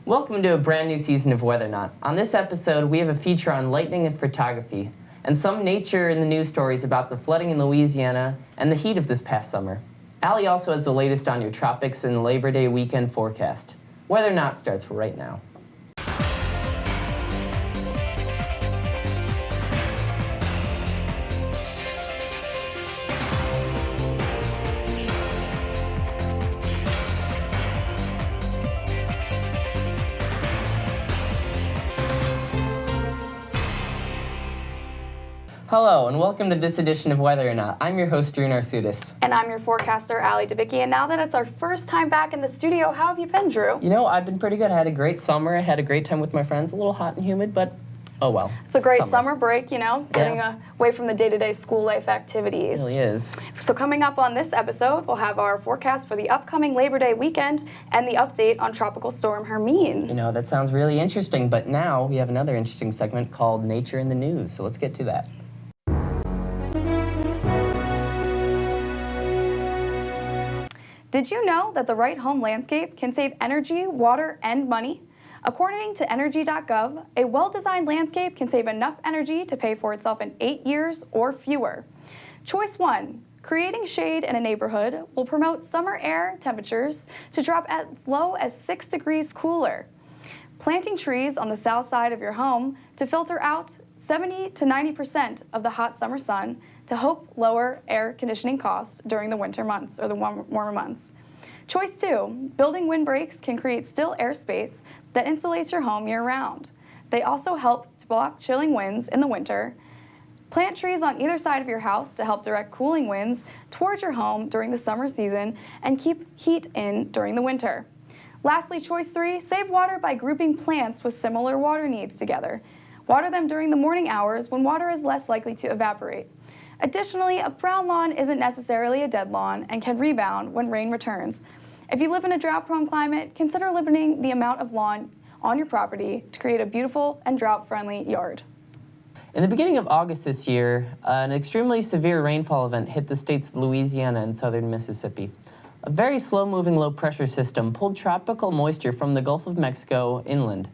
Welcome to a brand new season of Weather Not. On this episode, we have a feature on lightning and photography, and some nature in the news stories about the flooding in Louisiana and the heat of this past summer. Allie also has the latest on your tropics and Labor Day weekend forecast. Weather Not starts right now. Hello, and welcome to this edition of Weather or Not. I'm your host, Drew Narsutis. And I'm your forecaster, Debicki. And now that it's our first time back in the studio, how have you been, Drew? You know, I've been pretty good. I had a great summer. I had a great time with my friends. A little hot and humid, but oh well. It's a great summer break, you know, getting away from the day-to-day school life activities. It really is. So coming up on this episode, we'll have our forecast for the upcoming Labor Day weekend and the update on Tropical Storm Hermine. You know, that sounds really interesting, but now we have another interesting segment called Nature in the News, so let's get to that. Did you know that the right home landscape can save energy, water, and money? According to energy.gov, a well-designed landscape can save enough energy to pay for itself in 8 years or fewer. Choice 1. Creating shade in a neighborhood will promote summer air temperatures to drop as low as 6 degrees cooler. Planting trees on the south side of your home to filter out 70 to 90% of the hot summer sun to help lower air conditioning costs during the winter months or the warmer months. Choice 2, building windbreaks can create still airspace that insulates your home year-round. They also help to block chilling winds in the winter. Plant trees on either side of your house to help direct cooling winds towards your home during the summer season and keep heat in during the winter. Lastly, choice 3, save water by grouping plants with similar water needs together. Water them during the morning hours when water is less likely to evaporate. Additionally, a brown lawn isn't necessarily a dead lawn and can rebound when rain returns. If you live in a drought-prone climate, consider limiting the amount of lawn on your property to create a beautiful and drought-friendly yard. In the beginning of August this year, an extremely severe rainfall event hit the states of Louisiana and southern Mississippi. A very slow-moving low-pressure system pulled tropical moisture from the Gulf of Mexico inland.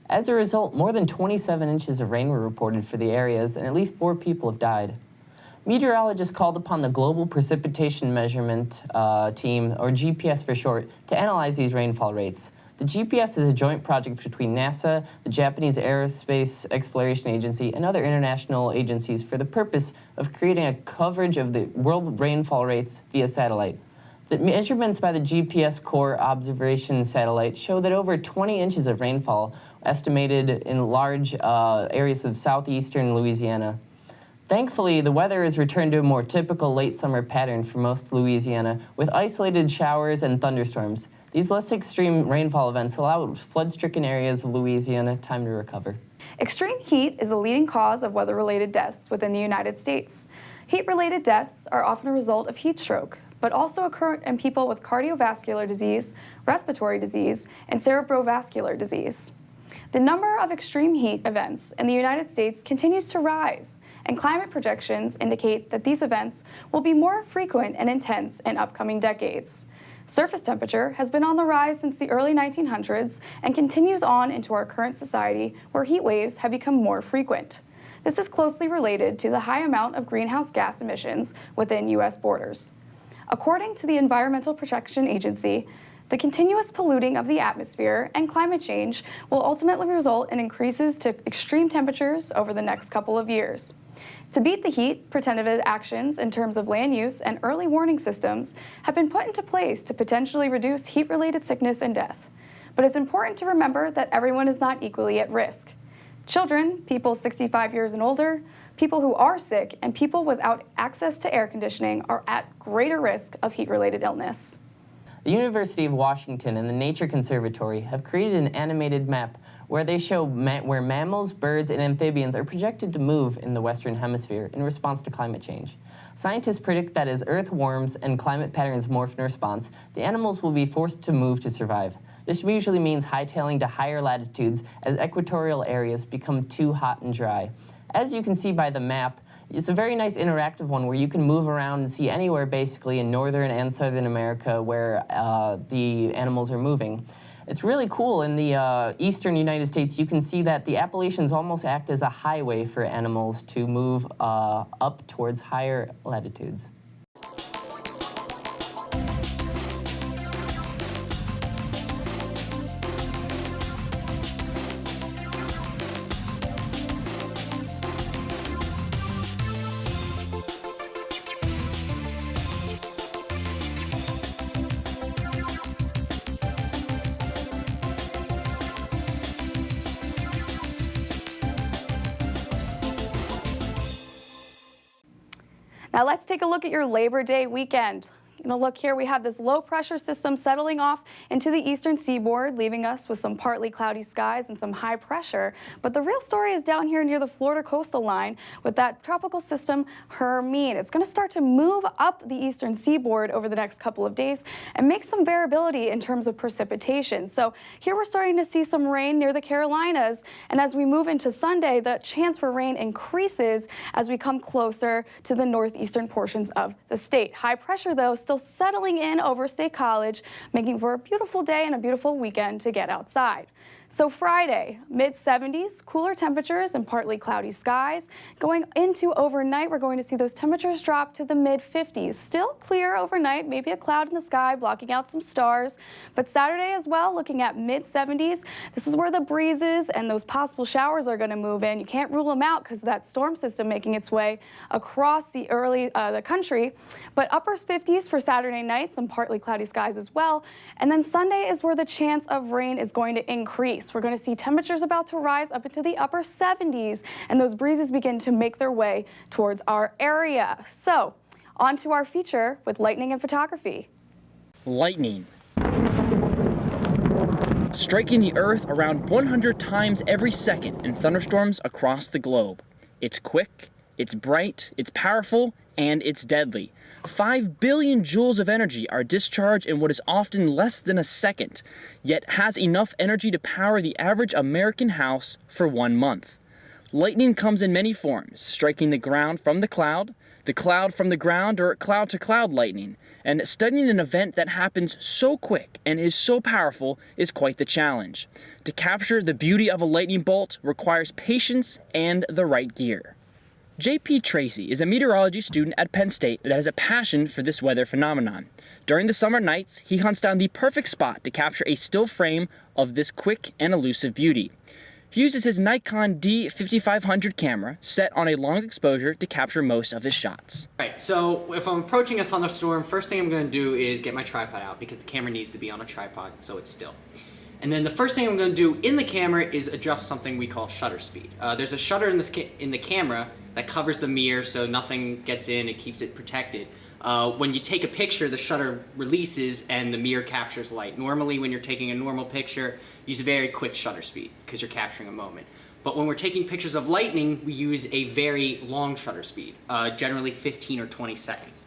As a result, more than 27 inches of rain were reported for the areas, and at least 4 people have died. Meteorologists called upon the Global Precipitation Measurement Team, or GPS for short, to analyze these rainfall rates. The GPS is a joint project between NASA, the Japanese Aerospace Exploration Agency, and other international agencies for the purpose of creating a coverage of the world rainfall rates via satellite. The measurements by the GPS Core Observation Satellite show that over 20 inches of rainfall estimated in large areas of southeastern Louisiana. Thankfully, the weather has returned to a more typical late summer pattern for most Louisiana, with isolated showers and thunderstorms. These less extreme rainfall events allow flood-stricken areas of Louisiana time to recover. Extreme heat is a leading cause of weather-related deaths within the United States. Heat-related deaths are often a result of heat stroke, but also occur in people with cardiovascular disease, respiratory disease, and cerebrovascular disease. The number of extreme heat events in the United States continues to rise, and climate projections indicate that these events will be more frequent and intense in upcoming decades. Surface temperature has been on the rise since the early 1900s and continues on into our current society, where heat waves have become more frequent. This is closely related to the high amount of greenhouse gas emissions within U.S. borders. According to the Environmental Protection Agency, the continuous polluting of the atmosphere and climate change will ultimately result in increases to extreme temperatures over the next couple of years. To beat the heat, preventative actions in terms of land use and early warning systems have been put into place to potentially reduce heat-related sickness and death. But it's important to remember that everyone is not equally at risk. Children, people 65 years and older, people who are sick, and people without access to air conditioning are at greater risk of heat-related illness. The University of Washington and the Nature Conservatory have created an animated map where they show where mammals, birds, and amphibians are projected to move in the Western Hemisphere in response to climate change. Scientists predict that as Earth warms and climate patterns morph in response, the animals will be forced to move to survive. This usually means hightailing to higher latitudes as equatorial areas become too hot and dry. As you can see by the map, it's a very nice interactive one where you can move around and see anywhere basically in northern and southern America where the animals are moving. It's really cool. In the eastern United States, you can see that the Appalachians almost act as a highway for animals to move up towards higher latitudes. Now let's take a look at your Labor Day weekend. Look here, we have this low pressure system settling off into the eastern seaboard, leaving us with some partly cloudy skies and some high pressure. But the real story is down here near the Florida coastal line with that tropical system, Hermine. It's going to start to move up the eastern seaboard over the next couple of days and make some variability in terms of precipitation. So here we're starting to see some rain near the Carolinas. And as we move into Sunday, the chance for rain increases as we come closer to the northeastern portions of the state. High pressure, though, still settling in over State College, making for a beautiful day and a beautiful weekend to get outside. So Friday, mid-70s, cooler temperatures and partly cloudy skies. Going into overnight, we're going to see those temperatures drop to the mid-50s. Still clear overnight, maybe a cloud in the sky blocking out some stars. But Saturday as well, looking at mid-70s. This is where the breezes and those possible showers are going to move in. You can't rule them out because of that storm system making its way across the country. But upper 50s for Saturday night, some partly cloudy skies as well. And then Sunday is where the chance of rain is going to increase. We're going to see temperatures about to rise up into the upper 70s, and those breezes begin to make their way towards our area. So, on to our feature with lightning and photography. Lightning. Striking the earth around 100 times every second in thunderstorms across the globe. It's quick, it's bright, it's powerful, and it's deadly. 5 billion joules of energy are discharged in what is often less than a second, yet has enough energy to power the average American house for 1 month. Lightning comes in many forms, striking the ground from the cloud from the ground, or cloud-to-cloud lightning. And studying an event that happens so quick and is so powerful is quite the challenge. To capture the beauty of a lightning bolt requires patience and the right gear. J.P. Tracy is a meteorology student at Penn State that has a passion for this weather phenomenon. During the summer nights, he hunts down the perfect spot to capture a still frame of this quick and elusive beauty. He uses his Nikon D5500 camera set on a long exposure to capture most of his shots. Right, so if I'm approaching a thunderstorm, first thing I'm going to do is get my tripod out because the camera needs to be on a tripod so it's still. And then the first thing I'm going to do in the camera is adjust something we call shutter speed. There's a shutter in the camera that covers the mirror so nothing gets in, it keeps it protected. When you take a picture, the shutter releases and the mirror captures light. Normally when you're taking a normal picture, use a very quick shutter speed because you're capturing a moment. But when we're taking pictures of lightning, we use a very long shutter speed, generally 15 or 20 seconds.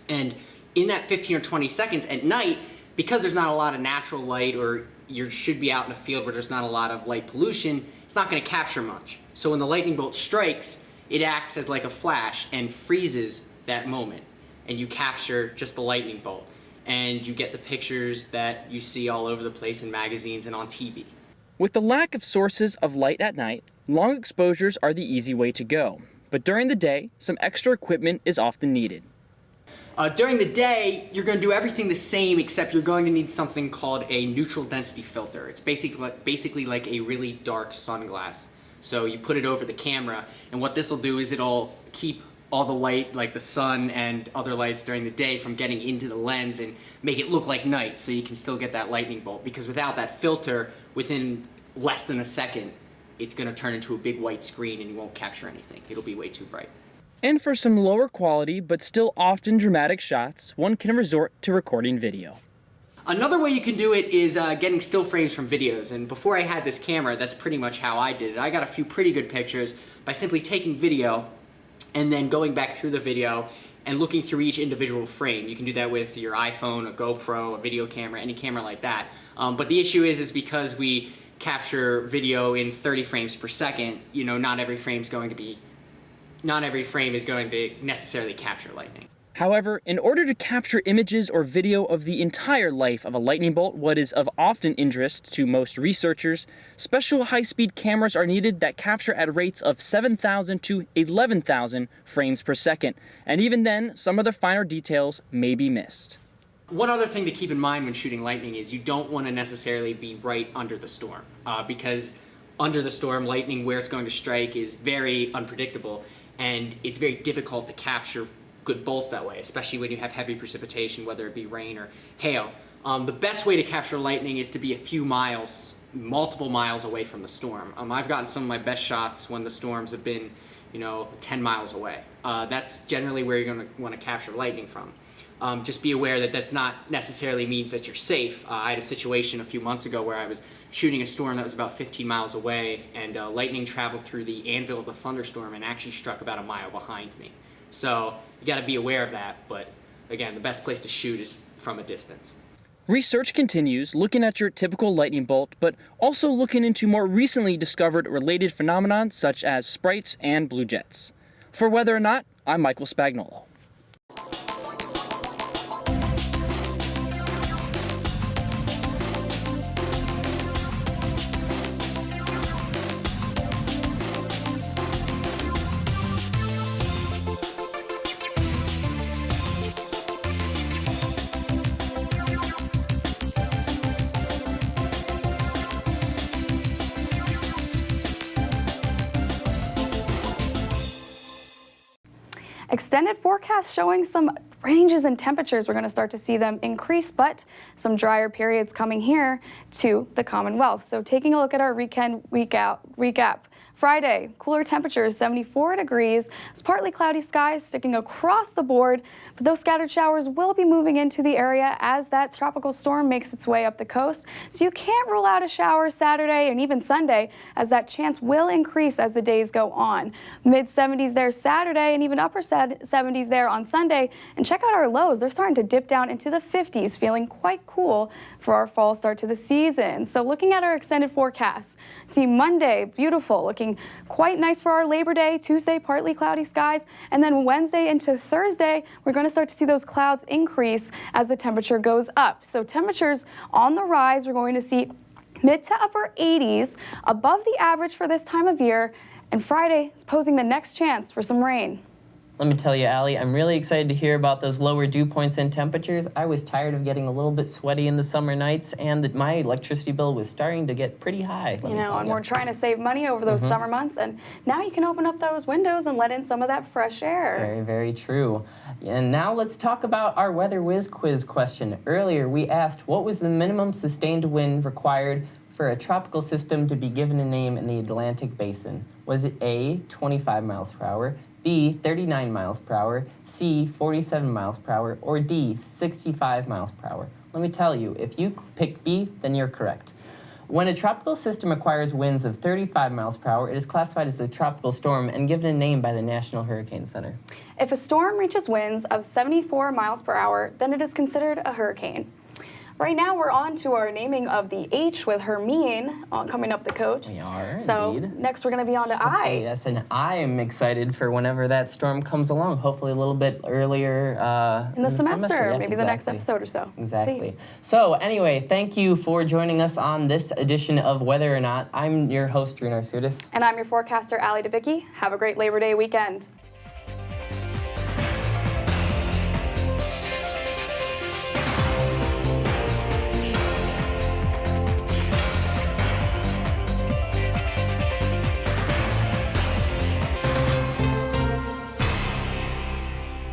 And in that 15 or 20 seconds at night, because there's not a lot of natural light, or you should be out in a field where there's not a lot of light pollution, it's not going to capture much. So when the lightning bolt strikes, it acts as like a flash and freezes that moment. And you capture just the lightning bolt. And you get the pictures that you see all over the place in magazines and on TV. With the lack of sources of light at night, long exposures are the easy way to go. But during the day, some extra equipment is often needed. During the day, you're going to do everything the same, except you're going to need something called a neutral density filter. It's basically like a really dark sunglass. So you put it over the camera, and what this will do is it'll keep all the light, like the sun and other lights during the day, from getting into the lens and make it look like night so you can still get that lightning bolt. Because without that filter, within less than a second, it's going to turn into a big white screen and you won't capture anything. It'll be way too bright. And for some lower quality but still often dramatic shots, one can resort to recording video. Another way you can do it is getting still frames from videos, and before I had this camera, that's pretty much how I did it. I got a few pretty good pictures by simply taking video and then going back through the video and looking through each individual frame. You can do that with your iPhone, a GoPro, a video camera, any camera like that. But the issue is because we capture video in 30 frames per second, not every frame is going to necessarily capture lightning. However, in order to capture images or video of the entire life of a lightning bolt, what is of often interest to most researchers, special high-speed cameras are needed that capture at rates of 7,000 to 11,000 frames per second, and even then, some of the finer details may be missed. One other thing to keep in mind when shooting lightning is you don't want to necessarily be right under the storm, because under the storm, lightning, where it's going to strike, is very unpredictable, and it's very difficult to capture good bolts that way, especially when you have heavy precipitation, whether it be rain or hail. The best way to capture lightning is to be a few miles, multiple miles away from the storm. I've gotten some of my best shots when the storms have been, 10 miles away. That's generally where you're going to want to capture lightning from. Just be aware that that's not necessarily means that you're safe. I had a situation a few months ago where I was shooting a storm that was about 15 miles away, and lightning traveled through the anvil of the thunderstorm and actually struck about a mile behind me. So you got to be aware of that, but again, the best place to shoot is from a distance. Research continues, looking at your typical lightning bolt, but also looking into more recently discovered related phenomena such as sprites and blue jets. For Whether or Not, I'm Michael Spagnolo. Extended forecast showing some ranges in temperatures. We're going to start to see them increase, but some drier periods coming here to the Commonwealth. So taking a look at our weekend recap. Friday, cooler temperatures, 74 degrees. It's partly cloudy skies sticking across the board, but those scattered showers will be moving into the area as that tropical storm makes its way up the coast. So you can't rule out a shower Saturday and even Sunday, as that chance will increase as the days go on. Mid-70s there Saturday and even upper 70s there on Sunday. And check out our lows. They're starting to dip down into the 50s, feeling quite cool for our fall start to the season. So looking at our extended forecast, see Monday, beautiful, looking quite nice for our Labor Day. Tuesday, partly cloudy skies. And then Wednesday into Thursday, we're going to start to see those clouds increase as the temperature goes up. So temperatures on the rise. We're going to see mid to upper 80s, above the average for this time of year. And Friday is posing the next chance for some rain. Let me tell you, Allie, I'm really excited to hear about those lower dew points and temperatures. I was tired of getting a little bit sweaty in the summer nights, and my electricity bill was starting to get pretty high. And we're trying to save money over those summer months, and now you can open up those windows and let in some of that fresh air. Very, very true. And now let's talk about our Weather Whiz quiz question. Earlier, we asked what was the minimum sustained wind required for a tropical system to be given a name in the Atlantic Basin? Was it A, 25 miles per hour, B, 39 miles per hour, C, 47 miles per hour, or D, 65 miles per hour? Let me tell you, if you pick B, then you're correct. When a tropical system acquires winds of 35 miles per hour, it is classified as a tropical storm and given a name by the National Hurricane Center. If a storm reaches winds of 74 miles per hour, then it is considered a hurricane. Right now, we're on to our naming of the H with Hermine coming up the coast. We are, so indeed. Next, we're going to be on to I. Yes, and I am excited for whenever that storm comes along, hopefully a little bit earlier in the semester, Yes, maybe the next episode or so. Exactly. See. So anyway, thank you for joining us on this edition of Whether or Not. I'm your host, Narsutis. And I'm your forecaster, Allie Debicki. Have a great Labor Day weekend.